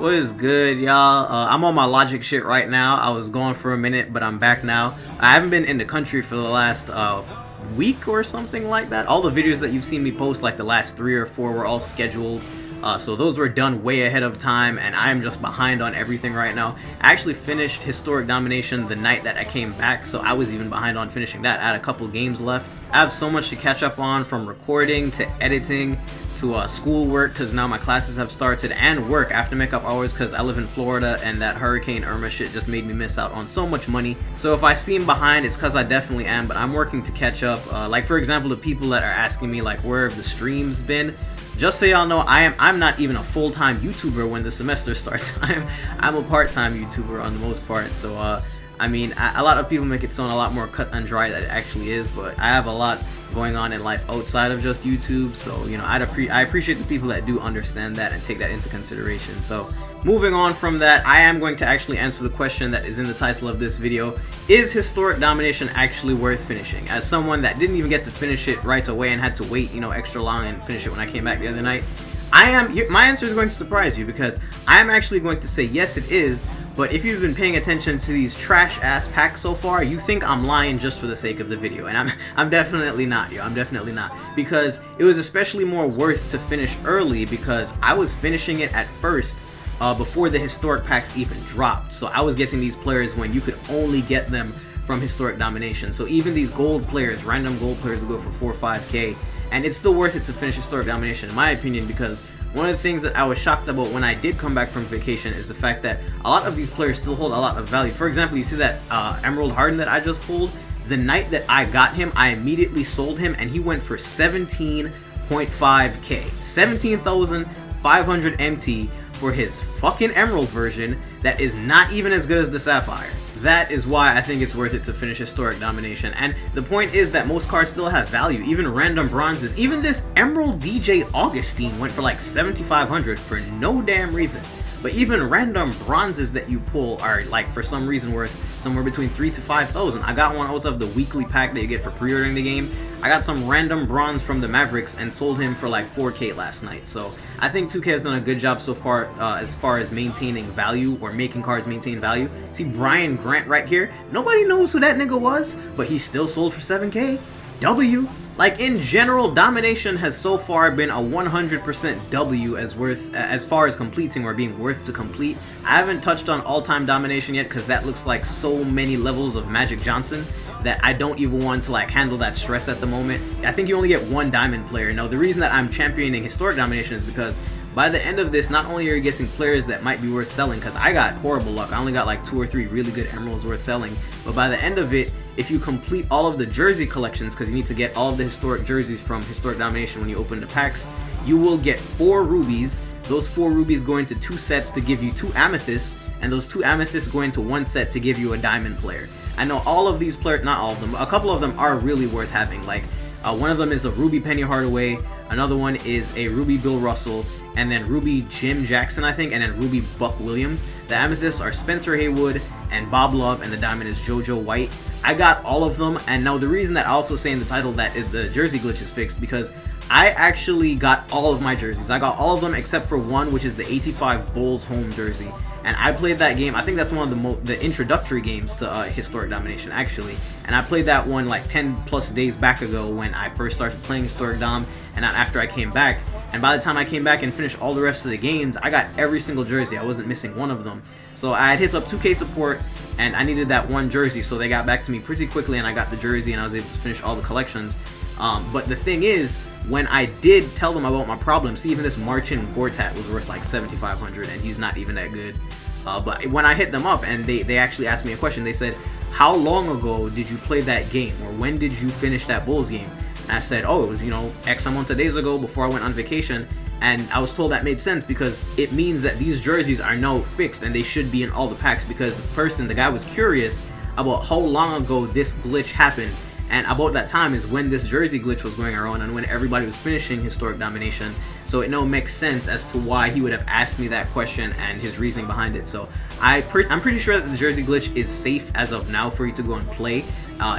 What is good, y'all? I'm on my Logic shit right now. I was gone for a minute, but I'm back now. I haven't been in the country for the last week or something like that. All the videos that you've seen me post, like the last 3 or 4, were all scheduled. So those were done way ahead of time, and I'm just behind on everything right now. I actually finished Historic Domination the night that I came back, so I was even behind on finishing that. I had a couple games left. I have so much to catch up on, from recording to editing to schoolwork, because now my classes have started, and work after makeup hours, because I live in Florida and that Hurricane Irma shit just made me miss out on so much money. So if I seem behind, it's because I definitely am, but I'm working to catch up. Like for example, the people that are asking me like where have the streams been, just so y'all know, I'm not even a full-time YouTuber when the semester starts. I'm a part-time YouTuber on the most part. So I mean, a lot of people make it sound a lot more cut and dry than it actually is, but I have a lot going on in life outside of just YouTube, so you know, I appreciate the people that do understand that and take that into consideration. So moving on from that, I am going to actually answer the question that is in the title of this video: is Historic Domination actually worth finishing? As someone that didn't even get to finish it right away and had to wait, you know, extra long and finish it when I came back the other night, my answer is going to surprise you, because I am actually going to say yes, it is. But if you've been paying attention to these trash ass packs so far, you think I'm lying just for the sake of the video, and I'm definitely not, yo. I'm definitely not, because it was especially more worth to finish early, because I was finishing it at first before the historic packs even dropped. So I was getting these players when you could only get them from Historic Domination. So even these gold players, random gold players, will go for 4 or 5k, and it's still worth it to finish Historic Domination in my opinion, because one of the things that I was shocked about when I did come back from vacation is the fact that a lot of these players still hold a lot of value. For example, you see that Emerald Harden that I just pulled? The night that I got him, I immediately sold him, and he went for 17.5k. 17,500 MT for his fucking Emerald version that is not even as good as the Sapphire. That is why I think it's worth it to finish Historic Domination. And the point is that most cards still have value, even random bronzes. Even this Emerald DJ Augustine went for like 7,500 for no damn reason. But even random bronzes that you pull are like, for some reason, worth somewhere between 3,000 to 5,000. I got one out of the weekly pack that you get for pre-ordering the game. I got some random bronze from the Mavericks and sold him for like 4k last night. So I think 2K has done a good job so far as maintaining value, or making cards maintain value. See Brian Grant right here? Nobody knows who that nigga was, but he still sold for 7k. W. Like, in general, Domination has so far been a 100% W as far as completing, or being worth to complete. I haven't touched on all-time Domination yet, because that looks like so many levels of Magic Johnson that I don't even want to like handle that stress at the moment. I think you only get one diamond player. Now, the reason that I'm championing Historic Domination is because by the end of this, not only are you getting players that might be worth selling, because I got horrible luck, I only got like 2 or 3 really good emeralds worth selling, but by the end of it, if you complete all of the jersey collections, because you need to get all of the historic jerseys from Historic Domination when you open the packs, you will get 4 rubies. Those 4 rubies go into 2 sets to give you 2 amethysts, and those 2 amethysts go into 1 set to give you a diamond player. I know all of these players, not all of them, a couple of them are really worth having. Like one of them is the Ruby Penny Hardaway, another one is a Ruby Bill Russell, and then Ruby Jim Jackson, I think, and then Ruby Buck Williams. The amethysts are Spencer Haywood and Bob Love, and the diamond is JoJo White. I got all of them, and now the reason that I also say in the title that the jersey glitch is fixed, because I actually got all of my jerseys. I got all of them except for one, which is the 85 Bulls home jersey. And I played that game. I think that's one of the introductory games to Historic Domination, actually. And I played that one like 10 plus days back ago when I first started playing Historic Dom, and not after I came back. And by the time I came back and finished all the rest of the games, I got every single jersey. I wasn't missing one of them. So I had hit up 2K support, and I needed that one jersey. So they got back to me pretty quickly, and I got the jersey, and I was able to finish all the collections. But the thing is, when I did tell them about my problem, see, even this Marchin Gortat was worth like 7,500, and he's not even that good. But when I hit them up and they actually asked me a question, they said, how long ago did you play that game, or when did you finish that Bulls game? And I said, oh, it was, you know, X amount of days ago before I went on vacation. And I was told that made sense, because it means that these jerseys are now fixed and they should be in all the packs, because the guy was curious about how long ago this glitch happened. And about that time is when this jersey glitch was going around and when everybody was finishing Historic Domination. So it no makes sense as to why he would have asked me that question and his reasoning behind it. So I'm pretty sure that the jersey glitch is safe as of now for you to go and play.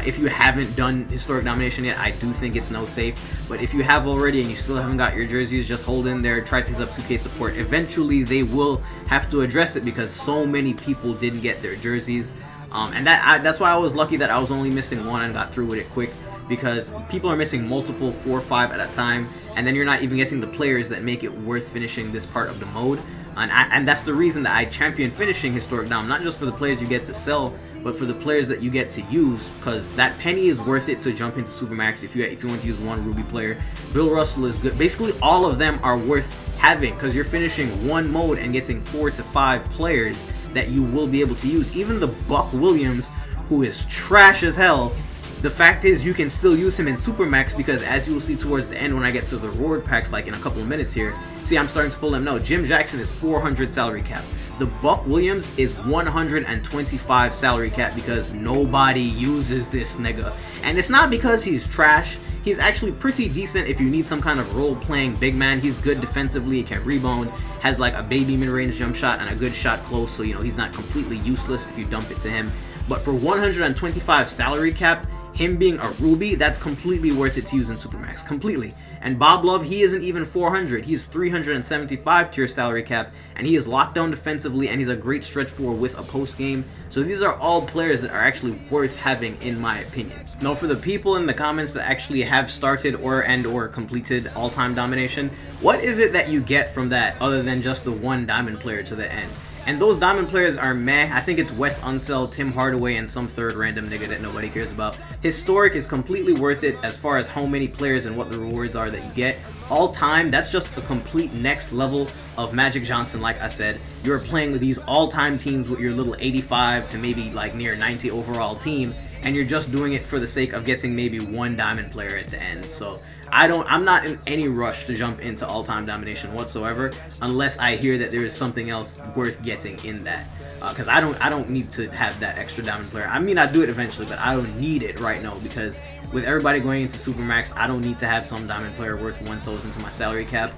If you haven't done Historic Domination yet, I do think it's no safe. But if you have already and you still haven't got your jerseys, just hold in there, try to hit up 2K support. Eventually they will have to address it because so many people didn't get their jerseys. And that's why I was lucky that I was only missing one and got through with it quick, because people are missing multiple 4 or 5 at a time, and then you're not even getting the players that make it worth finishing this part of the mode. And that's the reason that I champion finishing Historic Dom, not just for the players you get to sell, but for the players that you get to use, because that penny is worth it to jump into Supermax if you want to use one Ruby player. Bill Russell is good. Basically all of them are worth having, because you're finishing one mode and getting 4 to 5 players that you will be able to use. Even the Buck Williams, who is trash as hell, the fact is you can still use him in Supermax, because as you will see towards the end when I get to the reward packs, like in a couple of minutes here, see, I'm starting to pull them. No, Jim Jackson is 400 salary cap. The Buck Williams is 125 salary cap because nobody uses this nigga. And it's not because he's trash. He's actually pretty decent if you need some kind of role-playing big man. He's good defensively, he can rebound, has like a baby mid-range jump shot and a good shot close, so you know he's not completely useless if you dump it to him. But for 125 salary cap, him being a Ruby, that's completely worth it to use in Supermax, completely. And Bob Love, he isn't even 400, he's 375 tier salary cap, and he is locked down defensively, and he's a great stretch 4 with a post game. So these are all players that are actually worth having, in my opinion. Now, for the people in the comments that actually have started or completed all-time domination, what is it that you get from that other than just the one diamond player to the end? And those diamond players are meh. I think it's Wes Unseld, Tim Hardaway, and some third random nigga that nobody cares about. Historic is completely worth it as far as how many players and what the rewards are that you get. All time, that's just a complete next level of Magic Johnson. Like I said, you're playing with these all-time teams with your little 85 to maybe like near 90 overall team, and you're just doing it for the sake of getting maybe one diamond player at the end. So I'm not in any rush to jump into all-time domination whatsoever, unless I hear that there is something else worth getting in that. Because I don't need to have that extra diamond player. I mean, I do it eventually, but I don't need it right now, because with everybody going into Supermax, I don't need to have some diamond player worth 1,000 to my salary cap.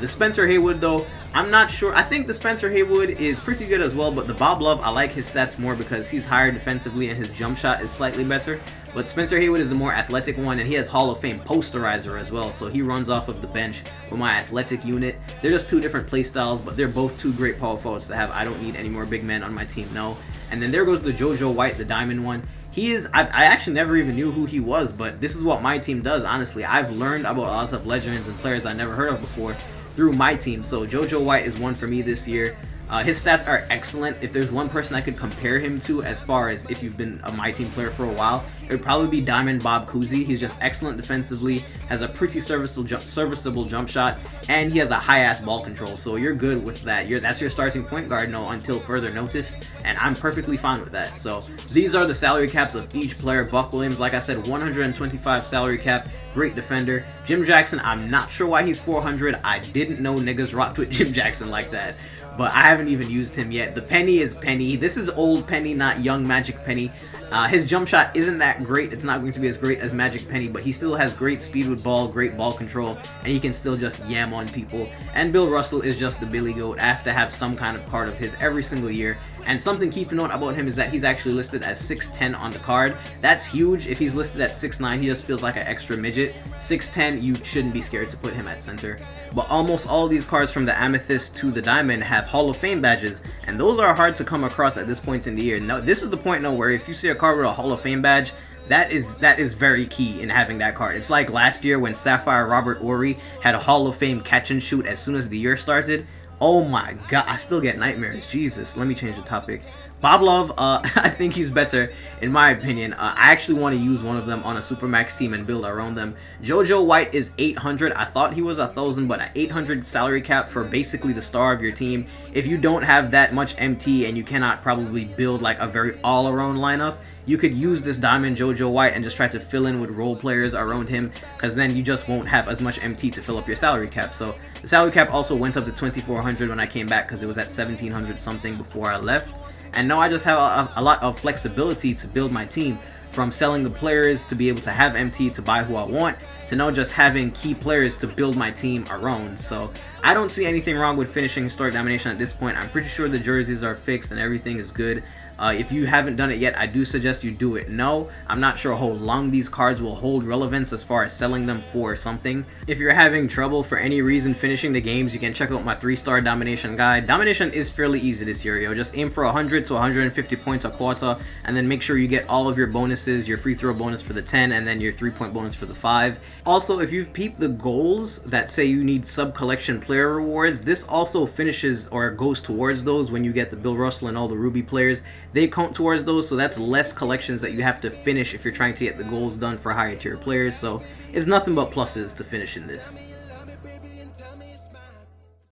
The Spencer Haywood, though, I'm not sure. I think the Spencer Haywood is pretty good as well, but the Bob Love, I like his stats more because he's higher defensively and his jump shot is slightly better. But Spencer Haywood is the more athletic one, and he has Hall of Fame posterizer as well, so he runs off of the bench with my athletic unit. They're just two different play styles, but they're both two great power forwards to have. I don't need any more big men on my team, no. And then there goes the JoJo White, the diamond one. He is, I actually never even knew who he was, but this is what my team does, honestly. I've learned about lots of legends and players I never heard of before through my team. So JoJo White is one for me this year. His stats are excellent. If there's one person I could compare him to as far as if you've been a My Team player for a while, it would probably be Diamond Bob Cousy. He's just excellent defensively, has a pretty serviceable jump shot, and he has a high-ass ball control. So you're good with that. That's your starting point guard until further notice, and I'm perfectly fine with that. So these are the salary caps of each player. Buck Williams, like I said, 125 salary cap, great defender. Jim Jackson, I'm not sure why he's 400. I didn't know niggas rocked with Jim Jackson like that, but I haven't even used him yet. The Penny is Penny. This is old Penny, not young Magic Penny. His jump shot isn't that great. It's not going to be as great as Magic Penny, but he still has great speed with ball, great ball control, and he can still just yam on people. And Bill Russell is just the Billy Goat. I have to have some kind of card of his every single year. And something key to note about him is that he's actually listed as 6'10 on the card. That's huge. If he's listed at 6'9, he just feels like an extra midget. 6'10, you shouldn't be scared to put him at center. But almost all these cards from the Amethyst to the Diamond have Hall of Fame badges, and those are hard to come across at this point in the year. Now, this is the point now where if you see a card with a Hall of Fame badge, that is very key in having that card. It's like last year when Sapphire Robert Ory had a Hall of Fame catch and shoot as soon as the year started. Oh my god, I still get nightmares. Jesus, let me change the topic. Bob Love, I think he's better in my opinion. I actually want to use one of them on a Supermax team and build around them. JoJo White is 800. I thought he was 1,000, but an 800 salary cap for basically the star of your team. If you don't have that much MT and you cannot probably build like a very all-around lineup, you could use this Diamond JoJo White and just try to fill in with role players around him, because then you just won't have as much MT to fill up your salary cap. So the salary cap also went up to 2,400 when I came back, because it was at 1,700 something before I left. And now I just have a lot of flexibility to build my team. from selling the players to be able to have MT to buy who I want, to now just having key players to build my team around. So I don't see anything wrong with finishing Historic Domination at this point. I'm pretty sure the jerseys are fixed and everything is good. If you haven't done it yet, I do suggest you do it. No, I'm not sure how long these cards will hold relevance as far as selling them for something. If you're having trouble for any reason finishing the games, you can check out my 3-star Domination guide. Domination is fairly easy this year, yo. Just aim for 100 to 150 points a quarter, and then make sure you get all of your bonuses, your free throw bonus for the 10, and then your 3-point bonus for the 5. Also, if you've peeped the goals that say you need sub-collection player rewards, this also finishes or goes towards those when you get the Bill Russell and all the Ruby players. They count towards those, so that's less collections that you have to finish if you're trying to get the goals done for higher tier players. So it's nothing but pluses to finish in this.